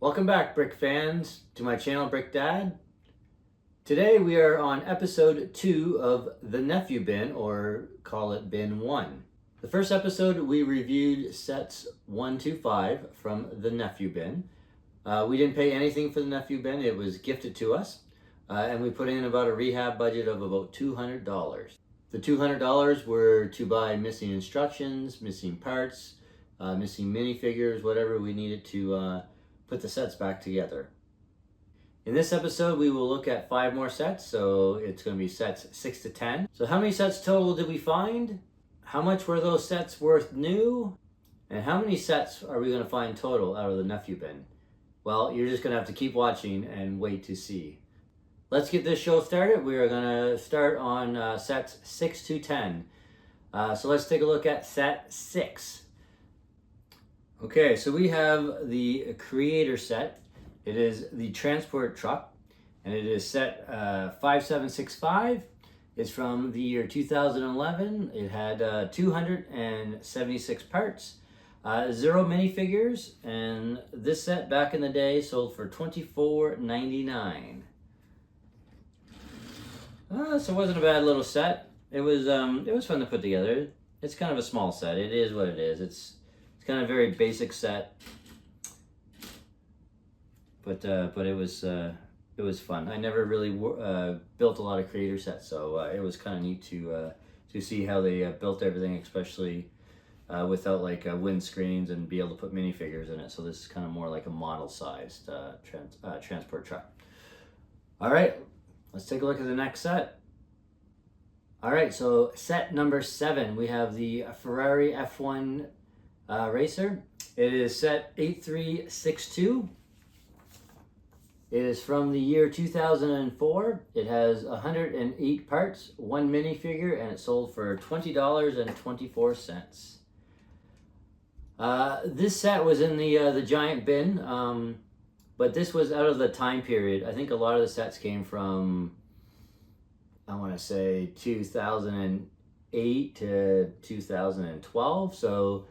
Welcome back, Brick fans, to my channel, Brick Dad. Today we are on episode 2 of the Nephew Bin, or call it Bin 1. The first episode we reviewed sets 1 to 5 from the Nephew Bin. We didn't pay anything for the Nephew Bin, it was gifted to us. And we put in about a rehab budget of about $200. The $200 were to buy missing instructions, missing parts, missing minifigures, whatever we needed to put the sets back together. In this episode, we will look at 5 more sets, so it's going to be sets 6 to 10. So how many sets total did we find? How much were those sets worth new? And how many sets are we going to find total out of the Nephew Bin? Well, you're just going to have to keep watching and wait to see. Let's get this show started. We are going to start on sets 6 to 10. So let's take a look at set 6. Okay, so we have the Creator set. It is the transport truck, and it is set 5765. It's from the year 2011. It had 276 parts, 0 minifigures, and this set back in the day sold for $24.99. So it wasn't a bad little set. It was fun to put together. It's kind of a small set. It is what it is. It's kind of a very basic set, but it was fun. I never really built a lot of Creator sets, so it was kind of neat to see how they built everything, especially without like windscreens, and be able to put minifigures in it. So this is kind of more like a model-sized transport truck. All right, let's take a look at the next set. All right, so set number 7, we have the Ferrari F1 racer. It is set 8362. It is from the year 2004. It has 108 parts, 1 minifigure, and it sold for $20.24. This set was in the giant bin, but this was out of the time period. I think a lot of the sets came from, I want to say 2008 to 2012. So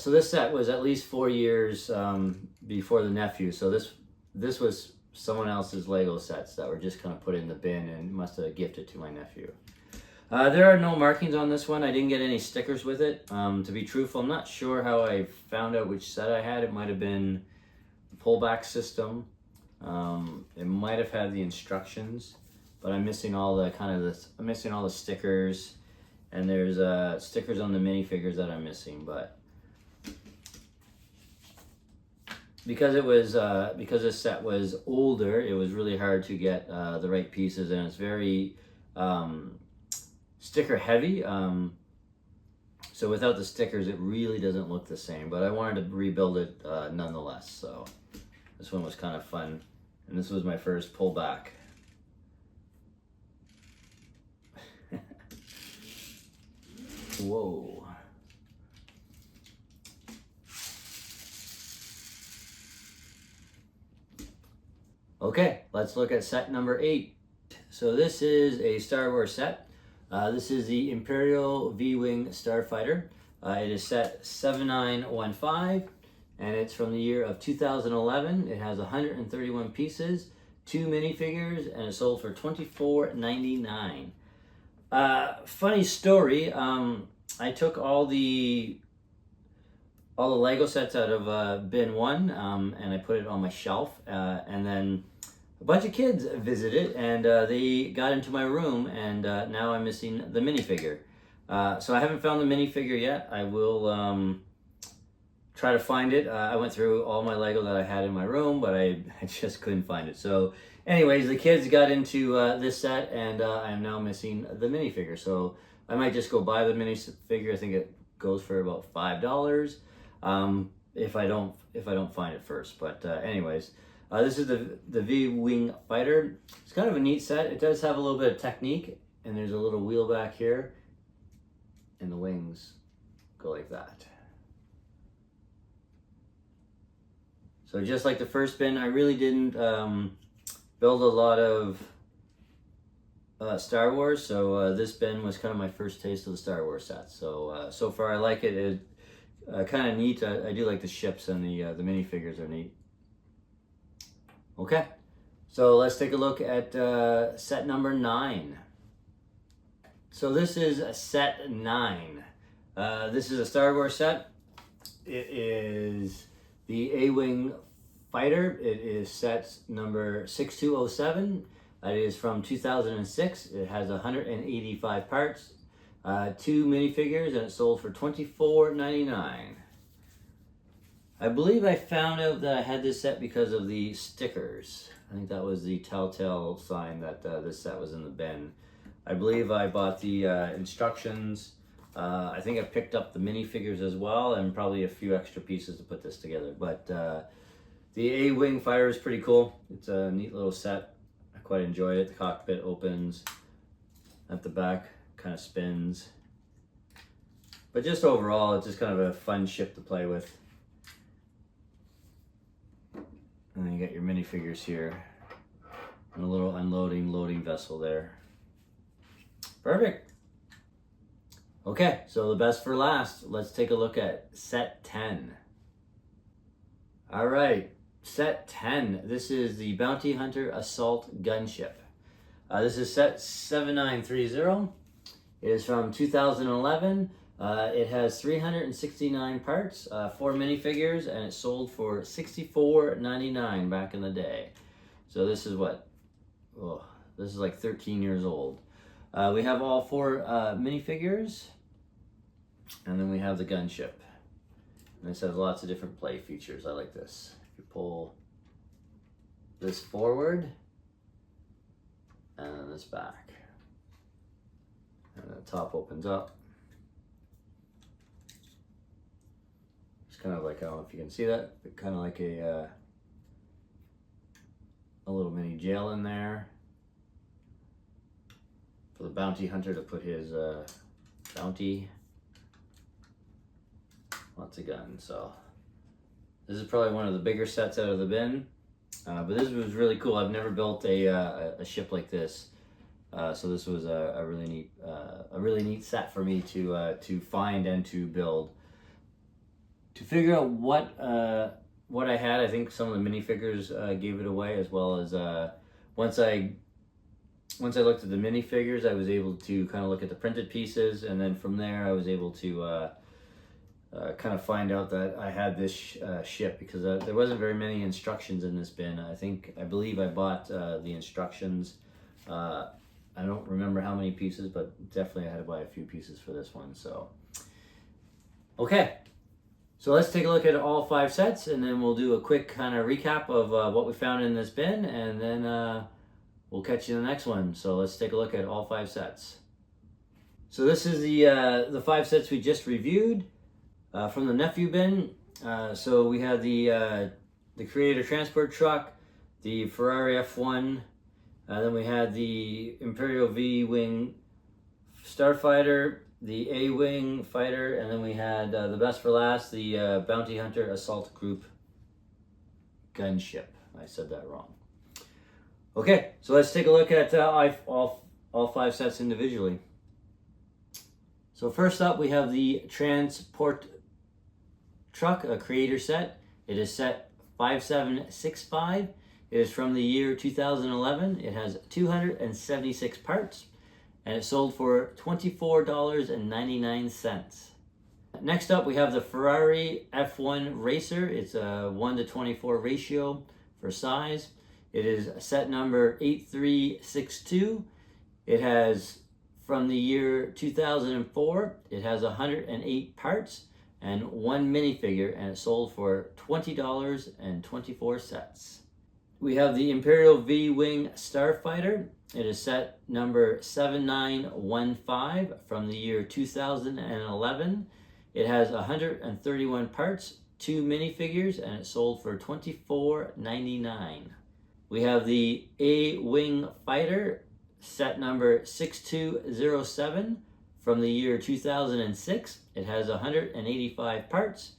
this set was at least 4 years before the Nephew. So this was someone else's Lego sets that were just kind of put in the bin and must have gifted to my nephew. There are no markings on this one. I didn't get any stickers with it. To be truthful, I'm not sure how I found out which set I had. It might have been the pullback system. It might have had the instructions, but I'm missing all the I'm missing all the stickers, and there's stickers on the minifigures that I'm missing. But because this set was older, it was really hard to get the right pieces, and it's very sticker heavy. So without the stickers, it really doesn't look the same. But I wanted to rebuild it nonetheless. So this one was kind of fun, and this was my first pullback. Whoa. Okay, let's look at set number 8. So this is a Star Wars set. This is the Imperial V-Wing Starfighter. It is set 7915, and it's from the year of 2011. It has 131 pieces, 2 minifigures, and it sold for $24.99. Funny story. I took all the Lego sets out of bin 1, and I put it on my shelf, and then a bunch of kids visited, and they got into my room, and now I'm missing the minifigure. So I haven't found the minifigure yet. I will try to find it. I went through all my Lego that I had in my room, but I just couldn't find it. So anyways, the kids got into this set, and I am now missing the minifigure. So I might just go buy the minifigure. I think it goes for about $5. If I don't find it first. But anyways, this is the V-Wing Fighter. It's kind of a neat set. It does have a little bit of technique, and there's a little wheel back here, and the wings go like that. So just like the first bin, I really didn't build a lot of Star Wars, so this bin was kind of my first taste of the Star Wars sets. So so far I like it. Kind of neat. I do like the ships, and the minifigures are neat. Okay, so let's take a look at set number 9. So this is a set 9. This is a Star Wars set. It is the A-Wing Fighter. It is set number 6207. It is from 2006. It has 185 parts, 2 minifigures, and it sold for $24.99. I believe I found out that I had this set because of the stickers. I think that was the telltale sign that this set was in the bin. I believe I bought the instructions. I think I picked up the minifigures as well, and probably a few extra pieces to put this together. But the A-Wing Fighter is pretty cool. It's a neat little set. I quite enjoyed it. The cockpit opens at the back, kind of spins. But just overall, it's just kind of a fun ship to play with. And then you got your minifigures here, and a little loading vessel there. Perfect. Okay, so the best for last. Let's take a look at set 10. All right, set 10. This is the Bounty Hunter Assault Gunship. This is set 7930. It is from 2011. It has 369 parts, 4 minifigures, and it sold for $64.99 back in the day. So this is what? Oh, this is like 13 years old. We have all 4 minifigures, and then we have the gunship. And this has lots of different play features. I like this. If you pull this forward, and then this back, and the top opens up. It's kind of like, I don't know if you can see that, but kind of like a little mini jail in there for the bounty hunter to put his bounty. Lots of guns. So this is probably one of the bigger sets out of the bin, but this was really cool. I've never built a ship like this, so this was a really neat set for me to find and to build. To figure out what I had, I think some of the minifigures gave it away, as well as once I looked at the minifigures, I was able to kind of look at the printed pieces, and then from there I was able to kind of find out that I had this ship, because there wasn't very many instructions in this bin. I believe I bought the instructions. I don't remember how many pieces, but definitely I had to buy a few pieces for this one. So, okay. So let's take a look at all 5 sets, and then we'll do a quick kind of recap of what we found in this bin, and then we'll catch you in the next one. So let's take a look at all 5 sets. So this is the 5 sets we just reviewed from the Nephew bin. So we had the Creator Transport Truck, the Ferrari F1, then we had the Imperial V-Wing Starfighter, the A-Wing Fighter, and then we had the best for last, the Bounty Hunter Assault Group Gunship. I said that wrong. Okay, so let's take a look at all 5 sets individually. So first up, we have the Transport Truck, a Creator set. It is set 5765. It is from the year 2011. It has 276 parts, and it sold for $24.99. Next up, we have the Ferrari F1 Racer. It's a 1:24 ratio for size. It is set number 8362. It has, from the year 2004, it has 108 parts and 1 minifigure, and it sold for $20.24. We have the Imperial V-Wing Starfighter. It is set number 7915 from the year 2011. It has 131 parts, 2 minifigures, and it sold for $24.99. We have the A-Wing Fighter, set number 6207 from the year 2006. It has 185 parts,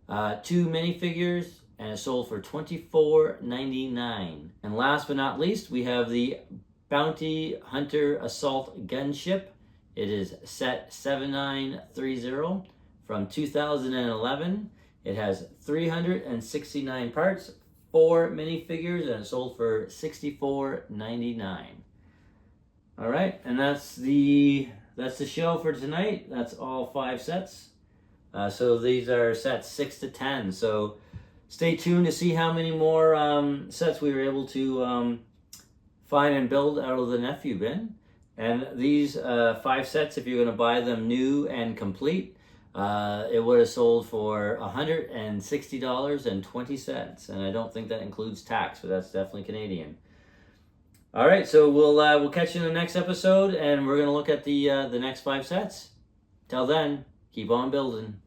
2 minifigures, and it sold for $24.99. And last but not least, we have the Bounty Hunter Assault Gunship. It is set 7930 from 2011. It has 369 parts, 4 minifigures, and it sold for $64.99. All right, and that's the show for tonight. That's all 5 sets. So these are sets 6 to 10. So stay tuned to see how many more sets we were able to find and build out of the Nephew Bin. And these 5 sets, if you're going to buy them new and complete, it would have sold for $160.20. And I don't think that includes tax, but that's definitely Canadian. All right, so we'll catch you in the next episode, and we're going to look at the next 5 sets. Till then, keep on building.